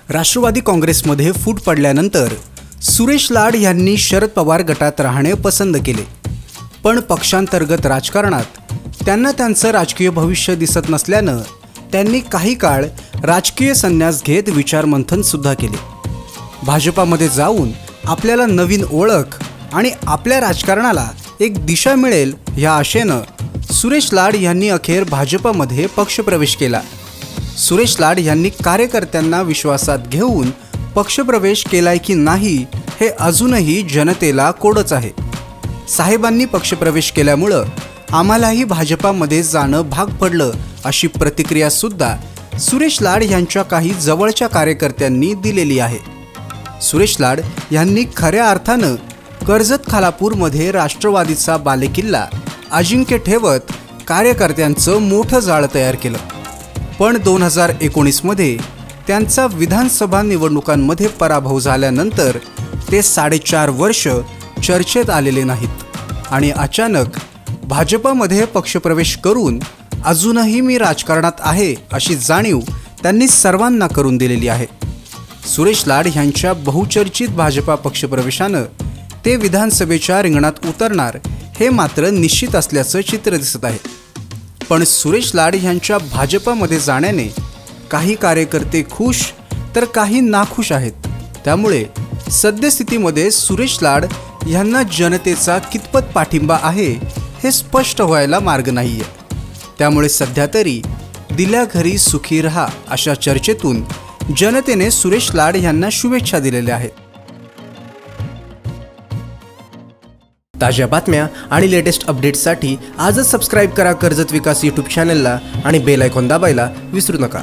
राष्ट्रवादी काँग्रेसमध्ये फूट पडल्यानंतर सुरेश लाड यांनी शरद पवार गटात राहणे पसंत केले। पण पक्षांतर्गत राजकारणात त्यांना त्यांचं राजकीय भविष्य दिसत नसल्यानं त्यांनी काही काळ राजकीय संन्यास घेत विचारमंथन सुद्धा केले। भाजपामध्ये जाऊन आपल्याला नवीन ओळख आणि आपल्या राजकारणाला एक दिशा मिळेल या आशेनं सुरेश लाड यांनी अखेर भाजपामध्ये पक्षप्रवेश केला। सुरेश लाड यांनी कार्यकर्त्यांना विश्वासात घेऊन पक्षप्रवेश केलाय की नाही हे अजूनही जनतेला कोडच आहे। साहेबांनी पक्षप्रवेश केल्यामुळे आम्हालाही भाजपामध्ये जाणं भाग पडलं अशी प्रतिक्रिया सुद्धा सुरेश लाड यांच्या काही जवळच्या कार्यकर्त्यांनी दिलेली आहे। सुरेश लाड यांनी खऱ्या अर्थानं कर्जत खालापूरमध्ये राष्ट्रवादीचा बालेकिल्ला अजिंक्य ठेवत कार्यकर्त्यांचं मोठं जाळं तयार केलं। पण 2019 मध्ये त्यांचा विधानसभा निवडणुकांमध्ये पराभव झाल्यानंतर ते 4.5 वर्ष चर्चेत आलेले नाहीत आणि अचानक भाजपामध्ये पक्षप्रवेश करून अजूनही मी राजकारणात आहे अशी जाणीव त्यांनी सर्वांना करून दिलेली आहे। सुरेश लाड यांच्या बहुचर्चित भाजपा पक्षप्रवेशानं ते विधानसभेच्या रिंगणात उतरणार हे मात्र निश्चित असल्याचं चित्र दिसत आहे। पण सुरेश लाड यांच्या भाजपामध्ये जाण्याने काही कार्यकर्ते खुश तर काही नाखुश आहेत। त्यामुळे सद्यस्थितीमध्ये सुरेश लाड यांना जनतेचा कितपत पाठिंबा आहे हे स्पष्ट व्हायला मार्ग नाहीये। त्यामुळे सध्या तरी दिल्या घरी सुखी रहा अशा चर्चेतून जनतेने सुरेश लाड यांना शुभेच्छा दिलेल्या आहेत। ताज्या बातम्या आणि लेटेस्ट अपडेट्ससाठी आजच सबस्क्राइब करा कर्जत विकास यूट्यूब चॅनलला आणि बेल आयकॉन दाबायला विसरू नका।